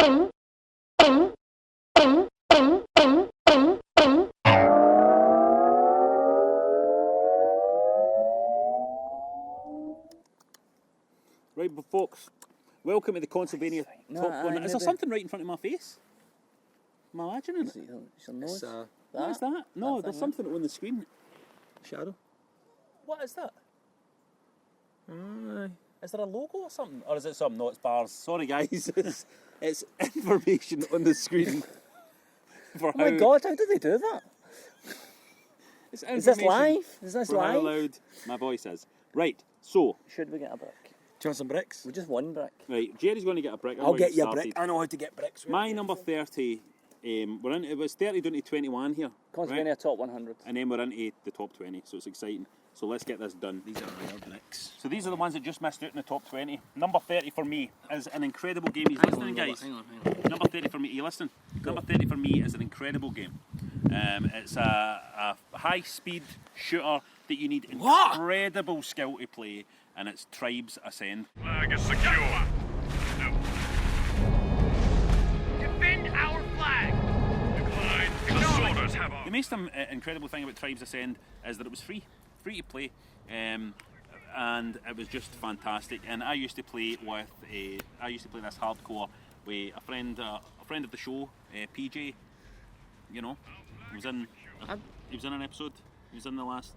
Right, but folks, welcome to the Consolevania top one. Is there something right in front of my face? Am I imagining it? It's your nose. What is that? No, there's something on the screen. Shadow. What is that? Aye. Is there a logo or something? Or is it something? No, it's bars. Sorry guys, it's information on the screen. Oh my god, how did they do that? Is this live? Is this live? How loud my voice is. Right, so. Should we get a brick? Do you want some bricks? We just one brick. Right, Jerry's going to get a brick. I'll get you a brick. I know how to get bricks. My number 30, it was 30 down to 21 here. Consolevania right? top 100. And then we're into the top 20, so it's exciting. So let's get this done. These are rare bricks. So these are the ones that just missed out in the top 20. Number 30 for me is an incredible game. He's listening, guys. Hang on. Number 30 for me. Are you listening? Number 30 for me is an incredible game. It's a high-speed shooter that you need incredible skill to play, and it's Tribes Ascend. Flag is secure. No. Defend our flag. Decline. Assaulters have The most incredible thing about Tribes Ascend is that it was free to play, and it was just fantastic. And I used to play this hardcore with a friend of the show, PJ. You know, he was in an episode. He was in the last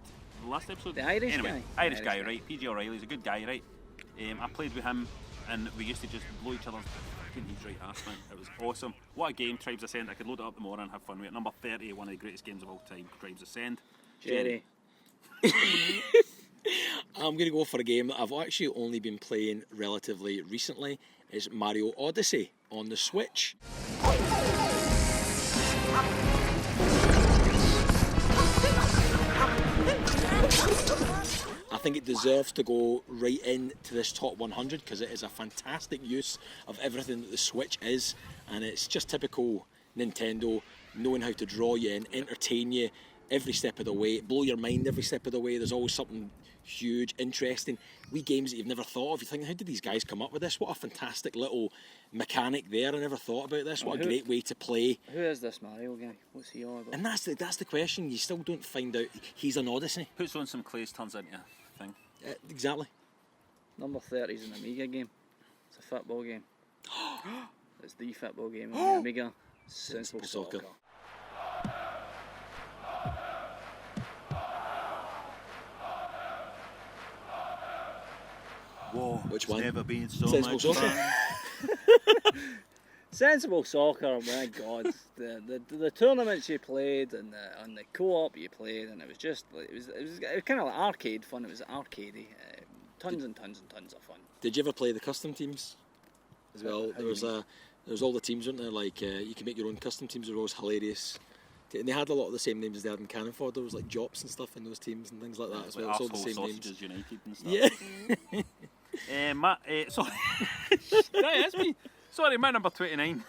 episode. The Irish guy. Irish guy, right? PJ O'Reilly's a good guy, right? I played with him, and we used to just blow each other's fucking heads right ass, man. It was awesome. What a game, Tribes Ascend. I could load it up tomorrow and have fun with it. Number 30, one of the greatest games of all time, Tribes Ascend. Jerry. I'm going to go for a game that I've actually only been playing relatively recently. It's Mario Odyssey on the Switch. I think it deserves to go right into this top 100 because it is a fantastic use of everything that the Switch is, and it's just typical Nintendo, knowing how to draw you in, entertain you every step of the way, blow your mind every step of the way. There's always something huge, interesting, wee games that you've never thought of. You're thinking, how did these guys come up with this? What a fantastic little mechanic there. I never thought about this. What a great way to play. Who is this Mario guy? What's he all about? And that's the question. You still don't find out he's an Odyssey. Puts on some clays, turns into a thing. Exactly. Number 30 is an Amiga game. It's a football game. It's the football game on the Amiga. Sensible Soccer. Whoa, which one? Never been so Sensible much Soccer. fun. Sensible Soccer, my God, the tournaments you played and the co-op you played, and it was just it was kind of like arcade fun. It was arcadey, tons and tons of fun. Did you ever play the custom teams as well? There was all the teams, weren't there? Like you can make your own custom teams. They were always hilarious. And they had a lot of the same names as they had in Cannonford. There was like Jops and stuff in those teams and things like that as well. It's all the same names. United and stuff. Yeah. Sorry. That is me. Sorry, my number 29.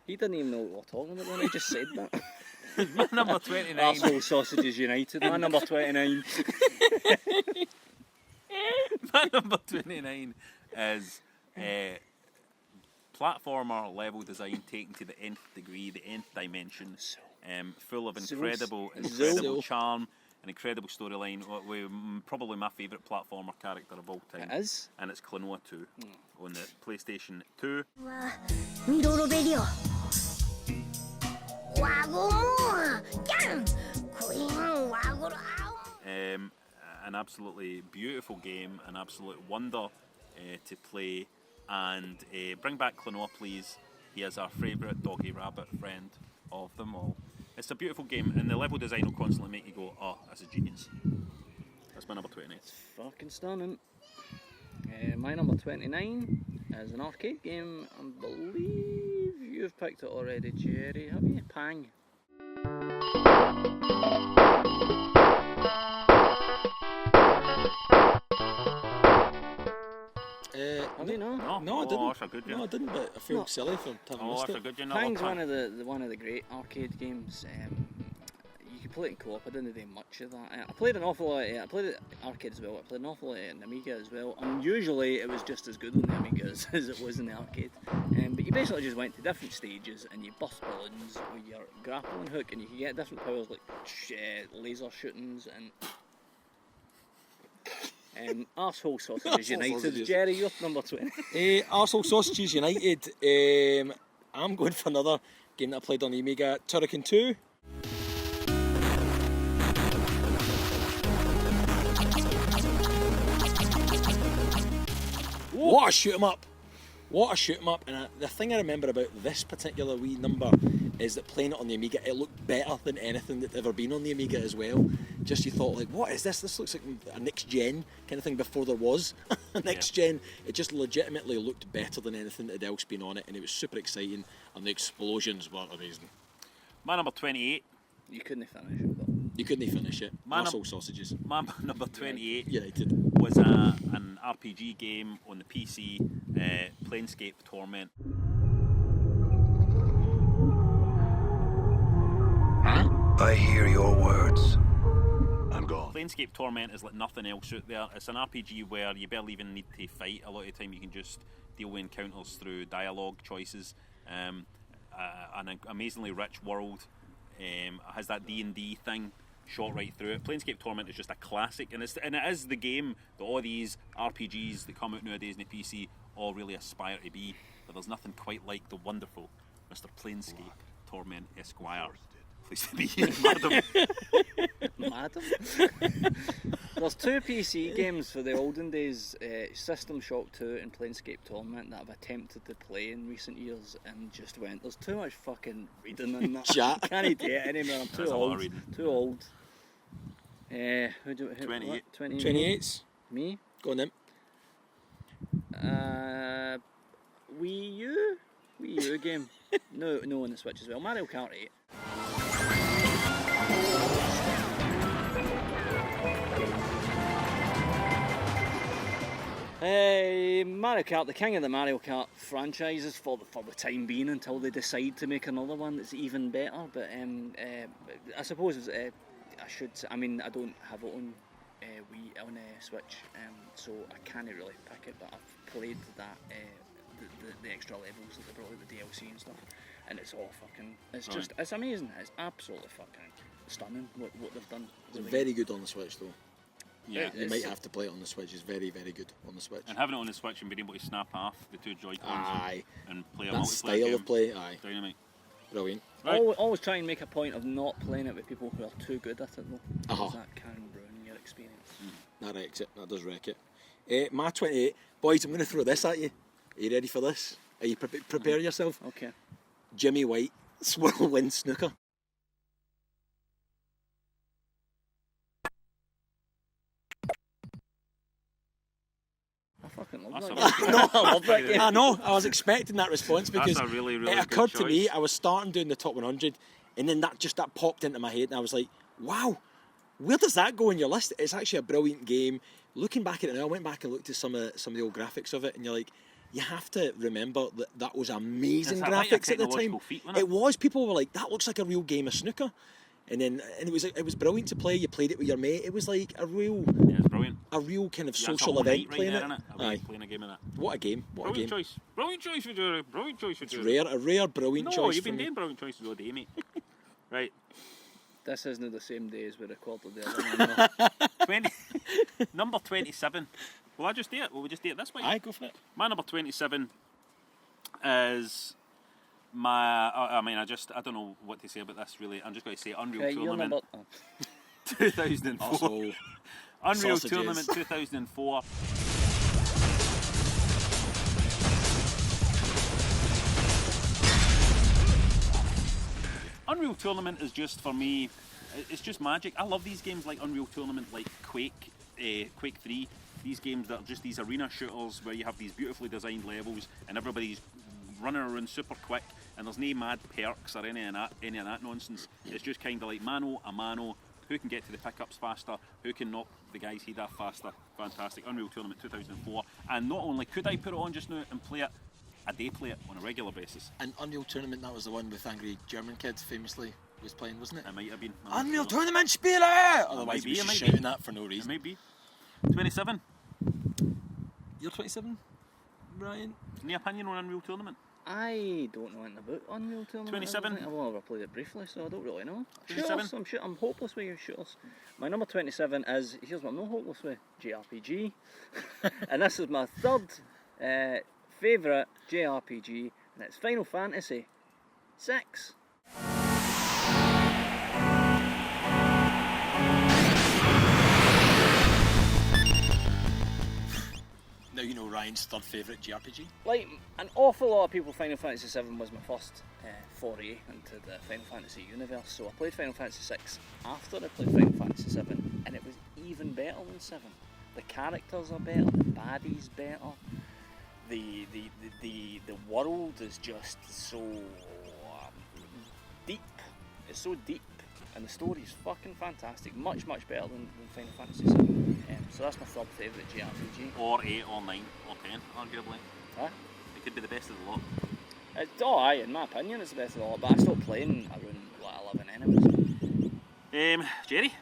He didn't even know what we were talking about when he just said that. My number 29. Arsehole Sausages United. My number 29. My number 29 is platformer level design taken to the nth degree, the nth dimension, full of incredible charm, an incredible storyline. Probably my favourite platformer character of all time. It is? And it's Klonoa 2 on the PlayStation 2. An absolutely beautiful game, an absolute wonder to play, and bring back Klonoa, please. He is our favourite doggy rabbit friend of them all. It's a beautiful game, and the level design will constantly make you go, oh, that's a genius. That's my number 29. It's fucking stunning. My number 29 is an arcade game. I believe you've picked it already, Jerry. Have you? Pang. No, I didn't. That's a good one. No, I didn't. But I feel silly for having missed that's it. a good one. Pang's one of the great arcade games. could play it in co-op. I didn't do much of that. I played an awful lot. I played it arcade as well. I played an awful lot in Amiga as well. And usually it was just as good on the Amiga as it was in the arcade. But you basically just went to different stages and you bust balloons with your grappling hook, and you could get different powers like laser shootings and Arsehole Sausages United. Sausages. Jerry, you're number 20. Arsehole Sausages United. I'm going for another game that I played on the Amiga, Turrican 2. What a shoot 'em up! What a shoot 'em up! And the thing I remember about this particular wee number is that playing it on the Amiga, it looked better than anything that's ever been on the Amiga as well. Just you thought, like, what is this? This looks like a next gen kind of thing before there was a next gen. It just legitimately looked better than anything that had else been on it, and it was super exciting, and the explosions were amazing. My number 28. You couldn't finish it, but... You couldn't finish it. My Arsehole Sausages. My number 28 United. was an RPG game on the PC, Planescape Torment. I hear your words. I'm gone. Planescape Torment is like nothing else out there. It's an RPG where you barely even need to fight. A lot of the time you can just deal with encounters through dialogue choices. An amazingly rich world. Has that D&D thing shot right through it. Planescape Torment is just a classic, and it is the game that all these RPGs that come out nowadays in the PC all really aspire to be. But there's nothing quite like the wonderful Mr. Planescape Torment Esquire. Please be here, madam. Madam? There's two PC games for the olden days, System Shock 2 and Planescape Torment, that I've attempted to play in recent years and just went, there's too much fucking reading in that. Chat. I can't do it anymore, I'm too There's a lot of old. reading. Too old. Who 28. 28s. Me? Go on then. Wii U? Wii U game. No on the Switch as well. Mario Kart 8. Mario Kart, the king of the Mario Kart franchises for the time being, until they decide to make another one that's even better. But I suppose I should. I mean, I don't have it on Wii on Switch, so I can't really pick it. But I've played that the extra levels that they brought with the DLC and stuff, and it's all fucking. It's just it's amazing. It's absolutely fucking stunning what they've done. It's very good on the Switch though. Yeah. You might have to play it on the Switch. It's very, very good on the Switch. And having it on the Switch and being able to snap off the two Joy-Cons Aye. and play a That multiplayer style game. of play, aye. Dynamite. Brilliant. Right. Always try and make a point of not playing it with people who are too good at it though. Because that can ruin your experience. That wrecks it. That does wreck it. My 28. Boys, I'm going to throw this at you. Are you ready for this? Are you prepare yourself? Okay. Jimmy White, Swirlwind Snooker. I fucking love That's that a game. really good- I love that game. I know. I was expecting that response because That's a really, really it good occurred to me. choice. I was starting doing the top 100, and then that popped into my head, and I was like, "Wow, where does that go in your list?" It's actually a brilliant game. Looking back at it now, I went back and looked at some of the old graphics of it, and you're like, you have to remember that was amazing It's like a graphics at the time. technological feat, wasn't it? It was. People were like, "That looks like a real game of snooker," and it was brilliant to play. You played it with your mate. It was like a real Yeah, it's brilliant. kind of Yeah, social it's a whole event night right playing there, it. innit? A Aye. week playing a game of that. What a game! What a game! Brilliant choice. Brilliant choice for Jerry. Brilliant choice for It's Jerry. a rare, brilliant No, choice you've for been me. doing brilliant choices all day, mate. Right. This isn't the same day as we recorded the other one. 20, number 27. Will I just do it? Will we just do it this way? Aye, go for it. My number 27 is my. I don't know what to say about this really. I'm just going to say Unreal Okay, your Tournament number. 2004. Also, Unreal sausages. Tournament 2004. Unreal Tournament is just, for me, it's just magic. I love these games like Unreal Tournament, like Quake, Quake 3. These games that are just these arena shooters where you have these beautifully designed levels and everybody's running around super quick and there's no mad perks or any of that nonsense. It's just kind of like mano a mano. Who can get to the pickups faster? Who can knock the guy's head off faster? Fantastic. Unreal Tournament 2004. And not only could I put it on just now and play it, I do play it on a regular basis. And Unreal Tournament, that was the one with angry German kids, famously. was playing, wasn't it? It might have been. Unreal Tournament Spirit! Otherwise, we should shouting that for no It reason. might be. 27. You're 27, Ryan? Any opinion on Unreal Tournament? I don't know anything about Unreal Tournament. 27. I've only ever played it briefly, so I don't really know. 27. Shooters, I'm hopeless with you, shooters. My number 27 is, here's what I'm not hopeless with, JRPG. And this is my third favourite JRPG, and it's Final Fantasy 6. Now you know Ryan's third favourite JRPG. Like an awful lot of people, Final Fantasy 7 was my first foray into the Final Fantasy universe. So I played Final Fantasy 6 after I played Final Fantasy 7, and it was even better than 7. The characters are better, the baddies better. The world is just so deep. It's so deep, and the story is fucking fantastic. Much better than Final Fantasy 7. So that's my third favourite JRPG. Or 8 or 9 or 10, arguably. Huh? It could be the best of the lot. Aye, in my opinion, it's the best of all. But I stopped playing around like 11 anyways. Jerry?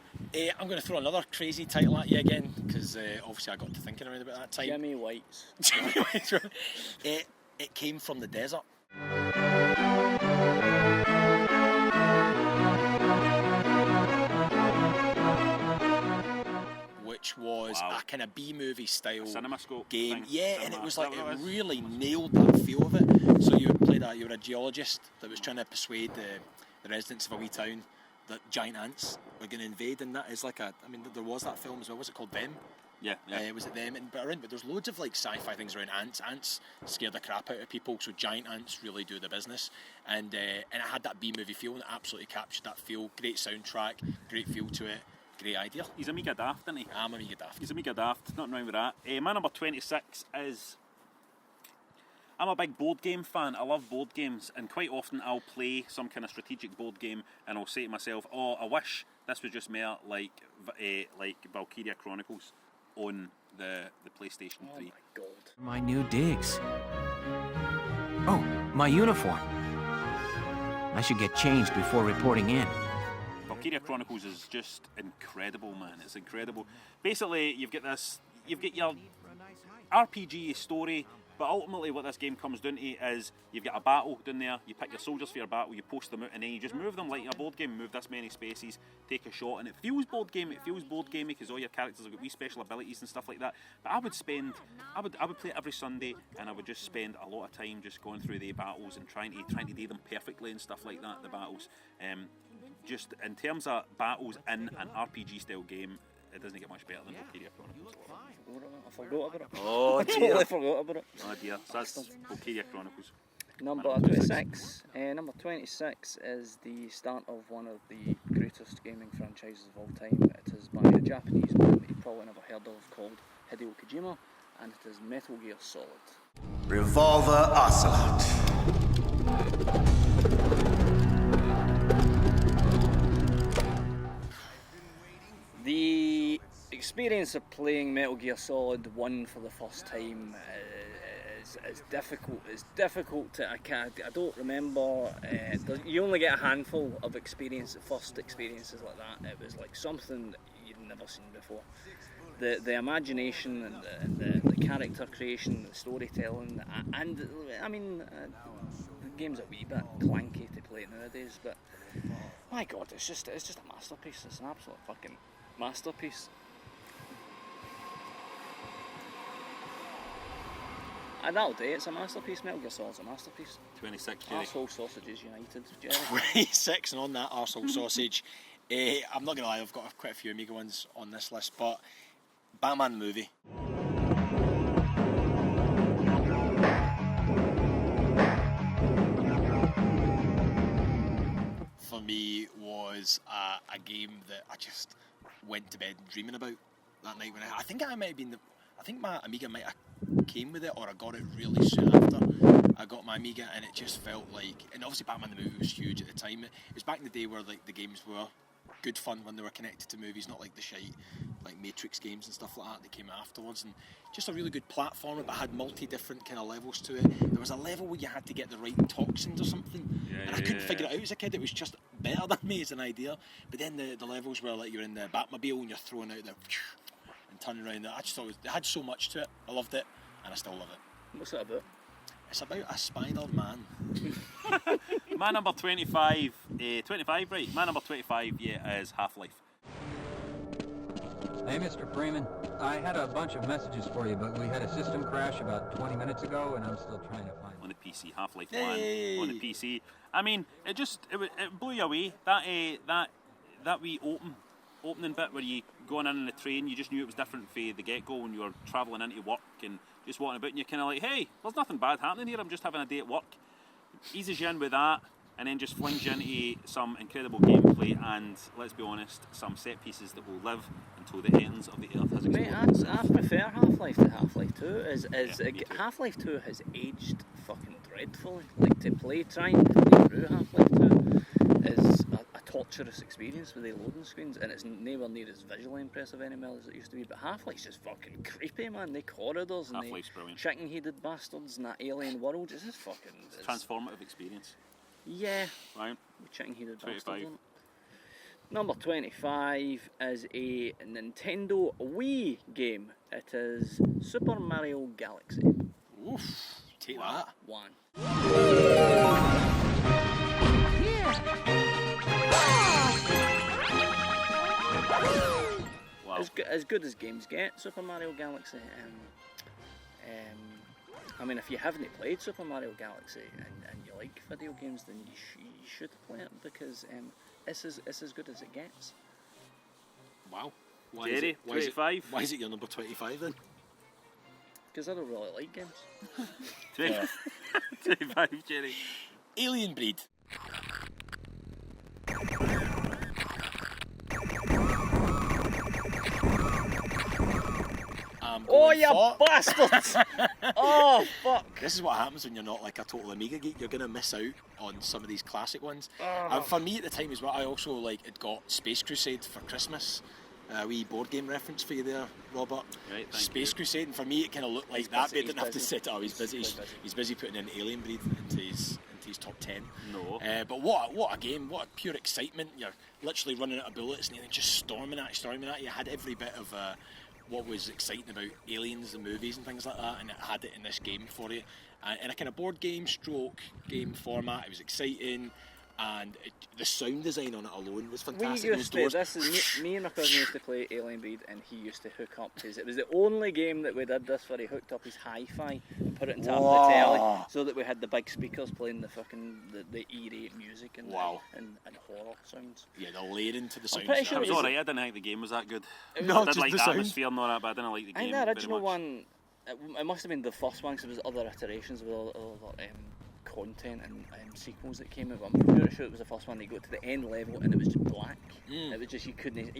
I'm going to throw another crazy title at you again, because obviously I got to thinking around about that time. Jimmy White's. It came from the desert. Which was a kind of B-movie style CinemaScope game. thing. Yeah, and it was like, That it was. really nailed that feel of it. So you played you were a geologist that was trying to persuade the residents of a wee town that giant ants were going to invade, and that is like there was that film as well. Was it called Them? Yeah. Was it Them? But there's loads of like sci-fi things around ants. Ants scare the crap out of people, so giant ants really do the business. And it had that B-movie feel, and it absolutely captured that feel. Great soundtrack, great feel to it, great idea. He's Amiga daft, isn't he? I'm Amiga daft. He's Amiga daft, nothing wrong with that. My number 26 is... I'm a big board game fan. I love board games, and quite often I'll play some kind of strategic board game, and I'll say to myself, "Oh, I wish this was just more like Valkyria Chronicles on the PlayStation 3." Oh my god. My new digs. Oh, my uniform. I should get changed before reporting in. Valkyria Chronicles is just incredible, man. It's incredible. Basically, you've got your RPG story, but ultimately what this game comes down to is you've got a battle down there, you pick your soldiers for your battle, you post them out, and then you just move them like a board game, move this many spaces, take a shot, and it feels board gamey because all your characters have got wee special abilities and stuff like that. But I would play it every Sunday, and I would just spend a lot of time just going through the battles and trying to do them perfectly and stuff like that, the battles. Just in terms of battles in an RPG style game, it doesn't get much better than Valkyria Chronicles. I forgot about it. Oh I totally forgot about it. Oh dear, so that's Valkyria Chronicles. Number 26. Number 26 is the start of one of the greatest gaming franchises of all time. It is by a Japanese man that you probably never heard of called Hideo Kojima, and it is Metal Gear Solid. Revolver Ocelot. The experience of playing Metal Gear Solid 1 for the first time is difficult. It's difficult to. I don't remember. You only get a handful of first experiences like that. It was like something you'd never seen before. The imagination and the character creation, the storytelling, and I mean, the game's a wee bit clanky to play nowadays, but my God, it's just a masterpiece. It's an absolute fucking masterpiece. And that'll do. It's a masterpiece. Metal Gear Solid's a masterpiece. 26, Jerry. Arsehole Sausages United, Jerry. 26, and on that arsehole sausage, I'm not going to lie, I've got quite a few Amiga ones on this list, but Batman movie. For me, was a game that I just went to bed dreaming about that night. I think my Amiga might have came with it, or I got it really soon after I got my Amiga, and it just felt like, and obviously Batman the movie was huge at the time. It was back in the day where like the games were good fun when they were connected to movies, not like the shite like Matrix games and stuff like that that came afterwards. And just a really good platformer, but had different kind of levels to it. There was a level where you had to get the right toxins or something, and I couldn't figure it out as a kid. It was just better than me as an idea. But then the levels where like you're in the Batmobile and you're throwing out the and turning around. I just thought it had so much to it. I loved it, and I still love it. What's that about? It's about a Spider-Man. My number 25, 25, right? My number 25, is Half-Life. Hey, Mr. Freeman. I had a bunch of messages for you, but we had a system crash about 20 minutes ago, and I'm still trying to find it. On the PC, Half-Life Hey. 1 on the PC. I mean, it blew you away. That wee opening bit where you going in the train, you just knew it was different from the get-go when you were travelling into work and just walking about, and you're kind of like, hey, there's nothing bad happening here, I'm just having a day at work. Eases you in with that, and then just flings you into some incredible gameplay and, let's be honest, some set pieces that will live until the ends of the earth has Mate, exploded. I prefer Half-Life to Half-Life 2. Me too. Half-Life 2 has aged fucking dreadfully. Like, trying to play through Half-Life 2 is a torturous experience with the loading screens, and it's nowhere near as visually impressive anymore as it used to be. But Half-Life's just fucking creepy, man. The corridors and Half-Life's the brilliant. chicken-headed bastards and that alien world. It's just fucking... It's a transformative experience. Yeah. Right. Chicken-headed 25. bastards. Isn't it? Number 25 is a Nintendo Wii game. It is Super Mario Galaxy Oof, take that. 1. Wow. As good as games get, Super Mario Galaxy. I mean, if you haven't played Super Mario Galaxy and you like video games, then you should play it, because it's as good as it gets. Wow. Jerry, 25. Why is it your number 25 then? Because I don't really like games. 25, Jerry. Alien Breed. Oh, you bastards! Oh, fuck! This is what happens when you're not like a total Amiga geek. You're going to miss out on some of these classic ones. And for me at the time as well, I also had got Space Crusade for Christmas. A wee board game reference for you there, Robert. Right, thank Space you. Crusade, and for me it kind of looked like He's that, busy, but didn't have to he's sit it up. He's busy. busy. He's busy putting in Alien Breed into his top 10. No. But what a game! What a pure excitement! You're literally running out of bullets and then just storming at you. You had every bit of what was exciting about Aliens, the movies and things like that, and it had it in this game for you. In a kind of board game stroke game format, it was exciting. And the sound design on it alone was fantastic. We used to, me and my cousin used to play Alien Breed, and he used to hook up his. It was the only game that we did this where he hooked up his hi-fi and put it into the telly, so that we had the big speakers playing the fucking the E-rate music and and horror sounds. Yeah, the layering to the sound. pretty sure It was Is it- alright, I didn't think the game was that good. No, I did just like the the sound. atmosphere and all that, but I didn't like the I game think the very original much. one, it must have been the first one, because there was other iterations with other content and sequels that came out. But I'm pretty sure it was the first one. They got to the end level and it was just black. It was just you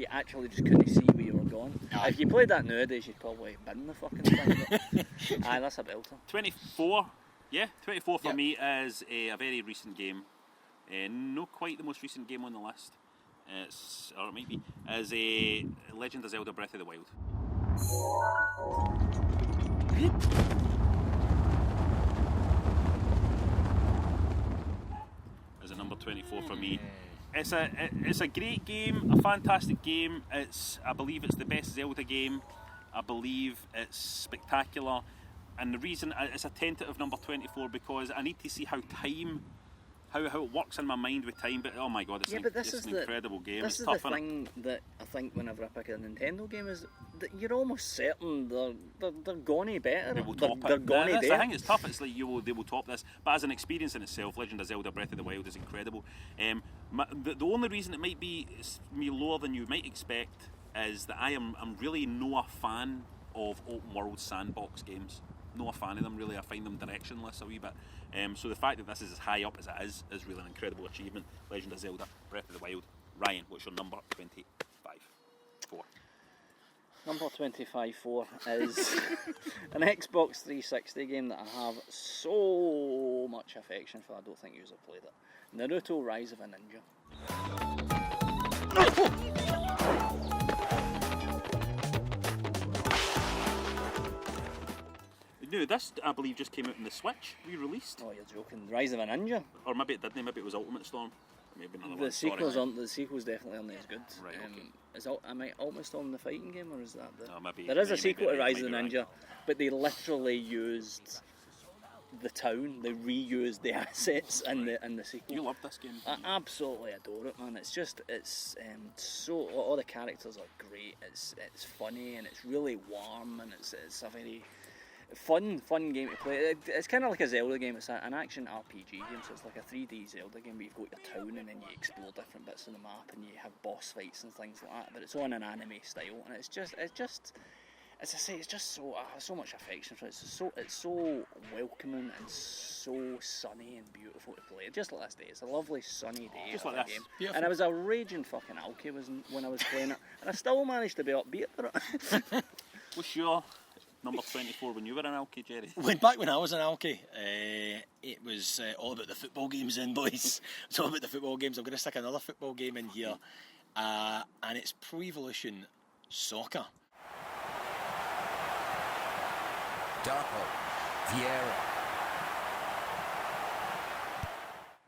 actually just couldn't see where you were going. Aye. If you played that nowadays, you'd probably bin the fucking thing. But, aye, that's a belter. 24, yeah, 24 for Yep. me is a very recent game. Not quite the most recent game on the list. Or it might be, is a Legend of Zelda Breath of the Wild. Is a number 24 for me. It's a great game, a fantastic game. I believe it's the best Zelda game. I believe it's spectacular, and the reason it's a tentative number 24 because I need to see how it works in my mind with time. But oh my god, it's an incredible game. This It's is tough, the innit? thing that I think whenever I pick a Nintendo game is that you're almost certain they're gonna better. They will top They're it. gonna I do think it's tough. It's like they will top this. But as an experience in itself, Legend of Zelda Breath of the Wild is incredible. The only reason it might be me lower than you might expect is that I'm really not a fan of open world sandbox games. Not a fan of them really. I find them directionless a wee bit. So the fact that this is as high up as it is really an incredible achievement. Legend of Zelda Breath of the Wild. Ryan, what's your number 25? 4. Number 25-4 is an Xbox 360 game that I have so much affection for. I don't think you've played it. Naruto Rise of a Ninja. No, this I believe just came out in the Switch, re-released. Oh, you're joking. Rise of a Ninja. Or maybe it didn't, maybe it was Ultimate Storm. Maybe another The one. sequels Sorry. aren't. The sequels definitely aren't as good. Right, okay. Am I Ultimate Storm the fighting game, or is that the? Oh, maybe, There is a maybe, sequel maybe, to Rise maybe of the right. Ninja, but they literally used the town. They reused the assets in the sequel. You love this game. I absolutely adore it, man. It's just so all the characters are great. It's funny and it's really warm and it's a very fun game to play. It's kind of like a Zelda game. It's an action RPG game, so it's like a 3D Zelda game where you've got your town and then you explore different bits of the map and you have boss fights and things like that. But it's all in an anime style and it's just as I say, it's just so much affection for it. It's so welcoming and so sunny and beautiful to play. Just like this day, it's a lovely sunny day Just of like a this. game. Beautiful. And I was a raging fucking alky when I was playing it, and I still managed to be upbeat for it. What's your number 24 when you were in Alki, Jerry? Back when I was in Alki, it was all about the football games then, boys. It's all about the football games. I'm going to stick another football game in here, and it's Pro Evolution Soccer. Darko, Vieira.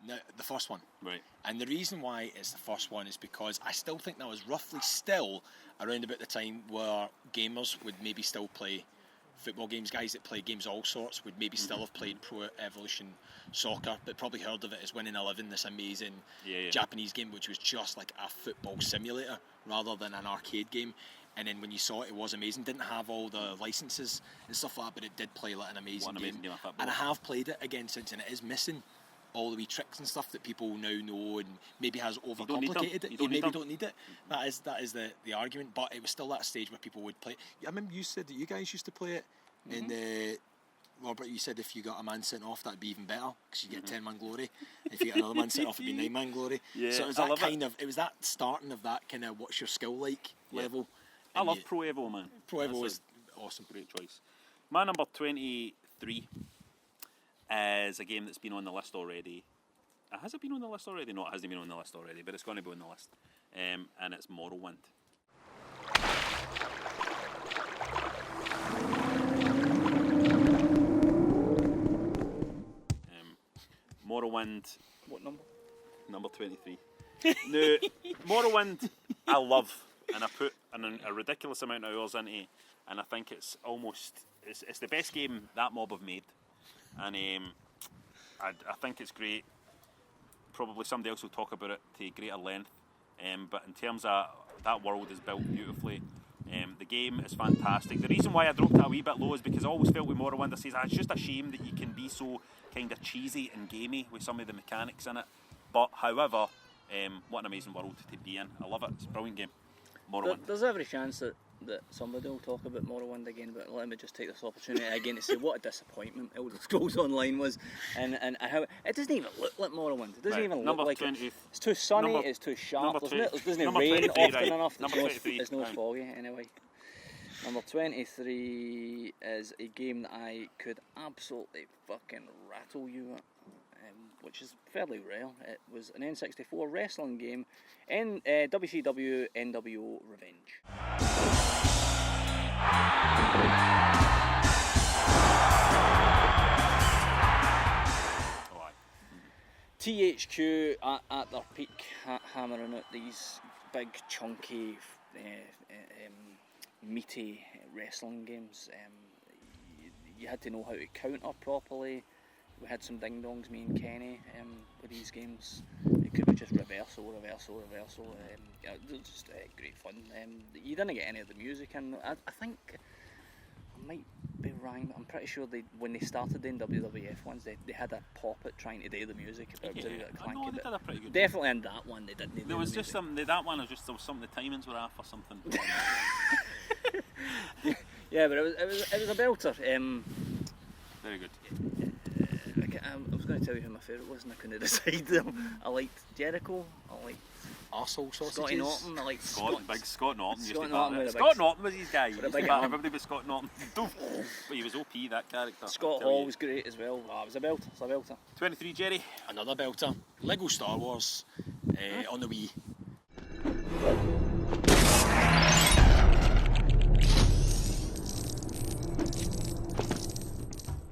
Now, the first one. Right. And the reason why it's the first one is because I still think that was roughly still around about the time where gamers would maybe still play football games. Guys that play games all sorts would maybe still have played Pro Evolution Soccer, but probably heard of it as Winning 11, this amazing Japanese game which was just like a football simulator rather than an arcade game. And then when you saw it, it was amazing. Didn't have all the licenses and stuff like that, but it did play like an amazing game. Game of football. And I have played it again since, and it is missing all the wee tricks and stuff that people now know and maybe has don't need them. overcomplicated it. You don't need maybe them. don't need it. That is the argument. But it was still that stage where people would play. I remember you said that you guys used to play it in the. Robert, you said if you got a man sent off, that'd be even better because you get 10-man glory. If you get another man sent off, it'd be 9-man glory. Yeah, so it was I that love kind of. It was that starting of that kind of what's your skill like level. I And love you- Pro Evo, man. Pro Evo That's is awesome. a great choice. My number 23 is a game that's been on the list already. Has it been on the list already? No, it hasn't been on the list already, but it's going to be on the list. And it's Morrowind. Morrowind, What number? number 23. No, Morrowind, I love, and I put a ridiculous amount of hours into, and I think it's the best game that mob have made, and I think it's great. Probably somebody else will talk about it to greater length, but in terms of that world is built beautifully. The game is fantastic. The reason why I dropped it a wee bit low is because I always felt with Morrowind, I says it's just a shame that you can be so kind of cheesy and gamey with some of the mechanics in it. But however, what an amazing world to be in. I love it. It's a brilliant game. Morrowind. There's every chance that somebody will talk about Morrowind again, but let me just take this opportunity again to say what a disappointment Elder Scrolls Online was, and how it doesn't even look like Morrowind. It doesn't Right, even look number like 20 it. It's too sunny. number- It's too sharp. number It doesn't number rain 23, often right. enough. Number It's 23, no, it's no right. foggy anyway. Number 23 is a game that I could absolutely fucking rattle you at, which is fairly rare. It was an N64 wrestling game, WCW NWO Revenge. Oh, aye. THQ at their peak, hammering out these big, chunky, meaty wrestling games. You had to know how to counter properly. We had some ding dongs, me and Kenny, with these games. It could be just reversal. Yeah, it was just great fun. You didn't get any of the music in. I think I might be wrong, but I'm pretty sure when they started in WWF ones, they had a puppet trying to do the music. It was a bit I know clanky, they but did a pretty good definitely in that one they didn't. There was just some. That one was just there some of the timings were off or something. Yeah, but it was a belter. Very good. I was going to tell you who my favourite was, and I couldn't decide. I liked Jericho. I liked Arsehole sausages. Scotty Norton. I liked Big Scott Norton used Scott to Norton bat it. with a Scott big- Norton was his guy. He with a used to big bat arm. everybody but Scott Norton. But he was OP, that character. Scott I'll tell Hall you. was great as well. Oh, it was a belter. It's a belter. 23, Jerry. Another belter. Lego Star Wars on the Wii.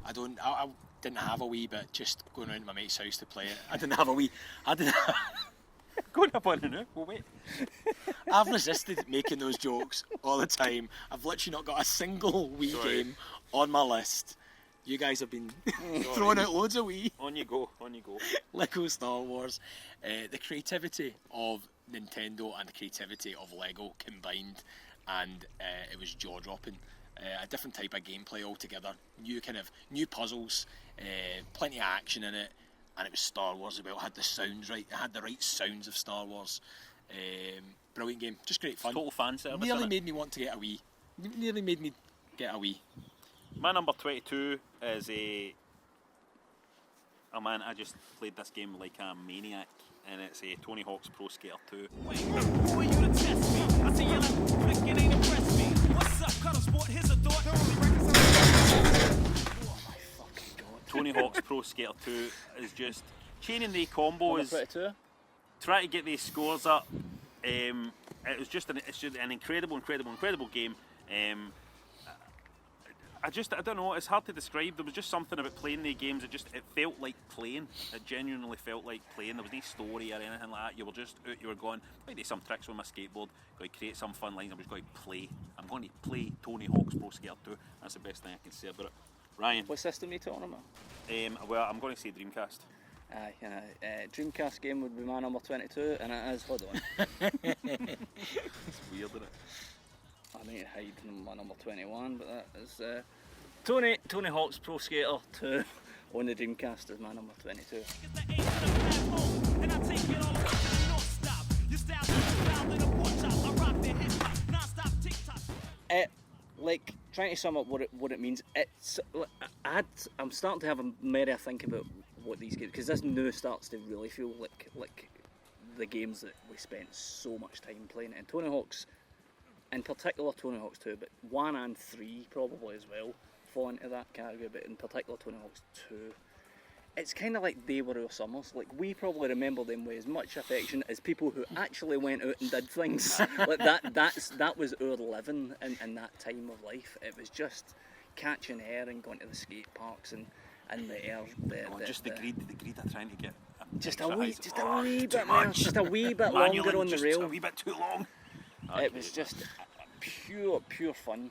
I didn't have a Wii, but just going around to my mate's house to play it. I didn't have a Wii. I didn't. Going up on it now. We'll wait. I've resisted making those jokes all the time. I've literally not got a single Wii Sorry. game on my list. You guys have been throwing out loads of Wii. On you go. On you go. Lego Star Wars. The creativity of Nintendo and the creativity of Lego combined, and it was jaw-dropping. A different type of gameplay altogether. New puzzles, plenty of action in it, and it was Star Wars as well. It had the sounds right. It had the right sounds of Star Wars. Brilliant game. Just great fun. Total fan service. Nearly innit? made me want to get a Wii. Nearly made me get a Wii. My number 22 is a... Oh man, I just played this game like a maniac, and it's a Tony Hawk's Pro Skater 2. Who are you to test me? I see you like flick, it ain't impress me. What's up, Cuddle Sport? Here's a thought. Tony Hawk's Pro Skater 2 is just chaining the combos, 22. trying to get these scores up. It was just an incredible game. I don't know, it's hard to describe. There was just something about playing the games. It felt like playing. It genuinely felt like playing. There was no story or anything like that. You were just out, you were going, I do some tricks with my skateboard, going to create some fun lines. I'm just going to play. I'm going to play Tony Hawk's Pro Skater 2. That's the best thing I can say about it. Ryan? What system are you talking about? Well, I'm going to say Dreamcast. Dreamcast game would be my number 22, and it is, hold on. It's weird, isn't it? I need to hide my number 21, but that is Tony Hawk's Pro Skater 2 on the Dreamcast is my number 22. Like, trying to sum up what it means, I'm starting to have a merry think about what these games, because this now starts to really feel like the games that we spent so much time playing. And Tony Hawk's, in particular Tony Hawk's 2, but 1 and 3 probably as well fall into that category, but in particular Tony Hawk's 2. It's kind of like they were our summers. Like, we probably remember them with as much affection as people who actually went out and did things. Like that was our living in that time of life. It was just catching air and going to the skate parks and the air. The greed of trying to get just a wee bit Man, longer on the rail. A wee bit too long. It was just pure fun.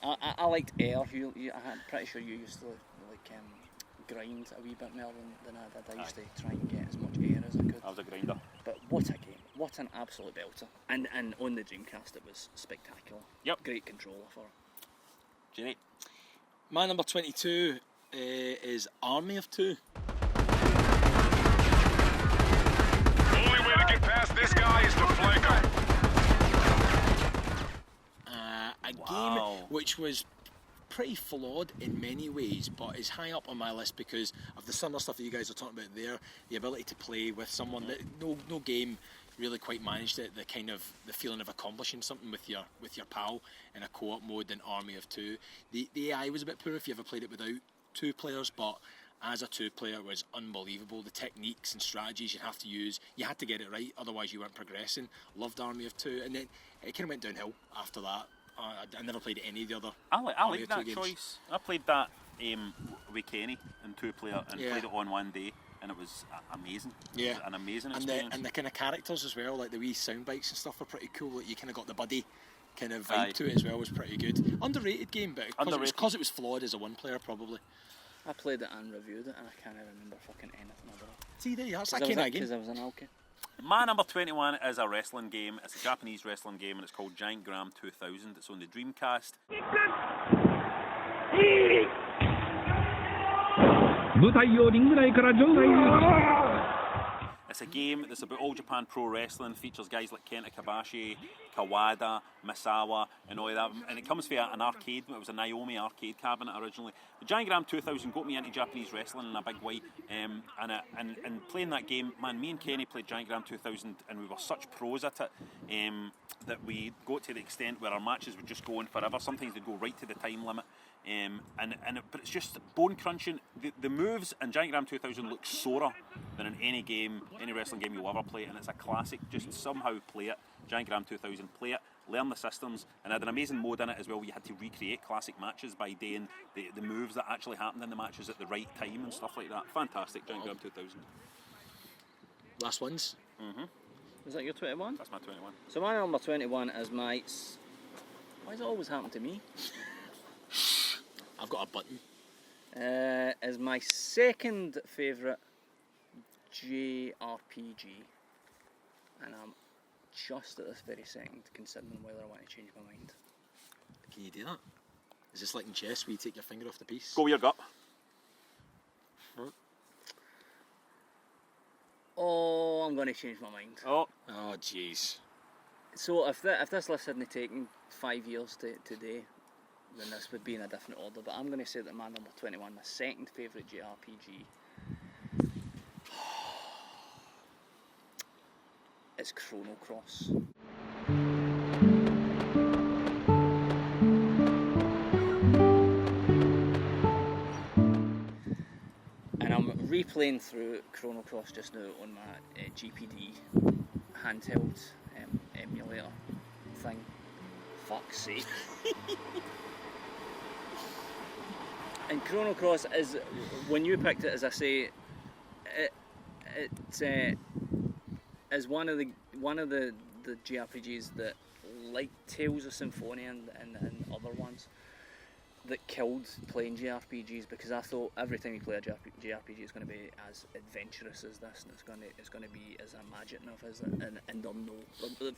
I liked air. I'm pretty sure you used to grind a wee bit more than I did. I used to try and get as much air as I could. I was a grinder. But what a game! What an absolute belter! And on the Dreamcast, it was spectacular. Yep. Great controller for it. Jenny? My number 22 is Army of Two. Only way to get past this guy is to flank him. A game which was pretty flawed in many ways, but is high up on my list because of the similar stuff that you guys are talking about there. The ability to play with someone that no game really quite managed it. The feeling of accomplishing something with your pal in a co-op mode in Army of Two. The AI was a bit poor if you ever played it without two players, but as a two-player it was unbelievable. The techniques and strategies you have to use, you had to get it right, otherwise you weren't progressing. Loved Army of Two, and then it kind of went downhill after that. I never played any of the other. I like that games. choice. I played that with Kenny in 2-player and played it on one day, and it was amazing. Yeah, it was an amazing and experience. the kind of characters as well, like the wee sound bites and stuff, are pretty cool. Like you kind of got the buddy kind of vibe to it as well. Was pretty good. Underrated game, but because it was flawed as a one-player probably. I played it and reviewed it, and I can't remember fucking anything about it. See, that's that kind of game. Because I was an alky. My number 21 is a wrestling game. It's a Japanese wrestling game, and it's called Giant Gram 2000. It's on the Dreamcast. It's a game that's about All Japan Pro Wrestling, features guys like Kenta Kobashi, Kawada, Misawa, and all of that. And it comes via an arcade. It was a Naomi arcade cabinet originally. The Giant Gram 2000 got me into Japanese wrestling in a big way. And playing that game, man, me and Kenny played Giant Gram 2000, and we were such pros at it that we got to the extent where our matches would just go on forever. Sometimes they'd go right to the time limit. But it's just bone crunching. The moves in Giant Gram 2000 look sorer than in any wrestling game you'll ever play, and it's a classic. Just somehow play it. Giant Graham 2000, play it, learn the systems, and had an amazing mode in it as well where you had to recreate classic matches by doing the moves that actually happened in the matches at the right time and stuff like that. Fantastic, Giant Graham 2000. Last ones. Is that your 21? That's my 21. So my number 21 is my... Why does it always happen to me? I've got a button. Is my second favourite JRPG. And I'm just at this very second considering whether I want to change my mind. Can you do that? Is this like in chess where you take your finger off the piece? Go with your gut. Oh, I'm going to change my mind. Oh, Jeez. So if this list hadn't taken 5 years today, then this would be in a different order. But I'm going to say that my number 21, my second favourite JRPG, is Chrono Cross. And I'm replaying through Chrono Cross just now on my GPD handheld emulator thing. Fuck's sake. And Chrono Cross is, when you picked it, as I say, it is one of the JRPGs that, like Tales of Symphonia and other ones, that killed playing JRPGs, because I thought every time you play a JRPG it's going to be as adventurous as this, and it's going to be as imaginative as it, and no,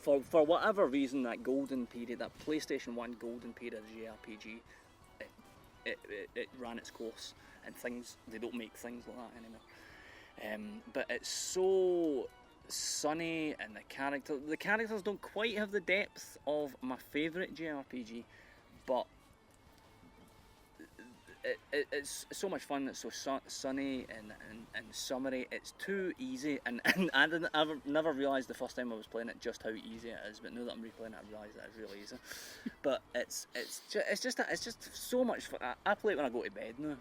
for whatever reason, that golden period, that PlayStation 1 golden period of JRPG, it ran its course, and they don't make things like that anymore. But it's so sunny, and the characters don't quite have the depth of my favourite JRPG, but it's so much fun. It's so sunny and summery. It's too easy, and I never realised the first time I was playing it just how easy it is. But now that I'm replaying it, I realise that it's really easy. But it's just so much fun. I play it when I go to bed now.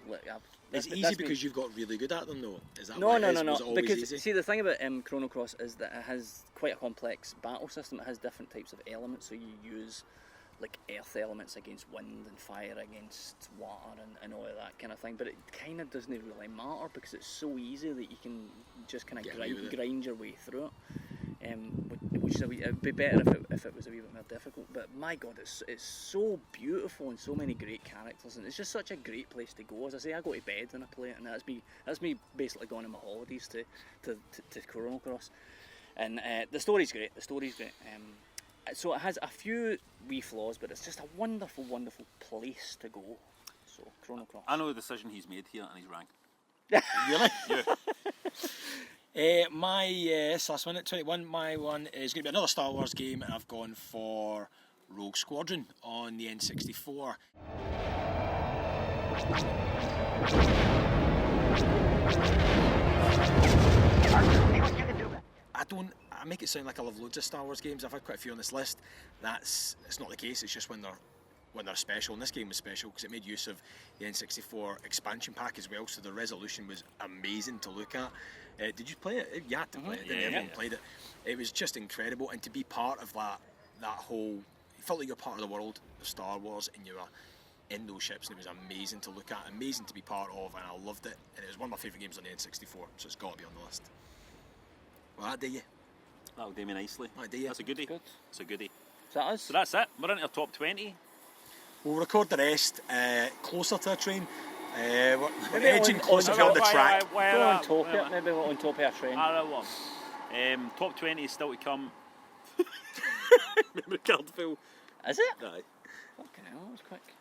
It's easy because you've got really good at them, though. Is that no. Was it always Because easy? see, the thing about Chrono Cross is that it has quite a complex battle system. It has different types of elements, so you use like earth elements against wind and fire against water and all of that kind of thing, but it kind of doesn't really matter because it's so easy that you can just kind of grind your way through it, which it would be better if it was a wee bit more difficult. But my god, it's so beautiful and so many great characters, and it's just such a great place to go. As I say, I go to bed when I play it, and that's me basically going on my holidays to Chrono Cross. And the story's great. So it has a few wee flaws, but it's just a wonderful, wonderful place to go. So, Chrono Cross. I know the decision he's made here, and he's rank. Really? Yeah. So last one at 21. My one is going to be another Star Wars game, and I've gone for Rogue Squadron on the N64. I make it sound like I love loads of Star Wars games. I've had quite a few on this list. It's not the case. It's just when they're special. And this game was special because it made use of the N64 expansion pack as well. So the resolution was amazing to look at. Did you play it? You had to play it. Didn't everyone played it? It was just incredible. And to be part of that whole, you felt like you're part of the world of Star Wars, and you were in those ships, and it was amazing to look at, amazing to be part of, and I loved it. And it was one of my favourite games on the N64, so it's got to be on the list. Well, that do you. That'll do me nicely. That's a goodie. Good. It's a goodie. Is that us? So that's it. We're into our top 20. We'll record the rest closer to a train. We're edging closer on the track. Go on Topia. Maybe we're on top of a train. Top 20 is still to come. Remember Cardfield? Is it? Aye. Fucking hell, that was quick.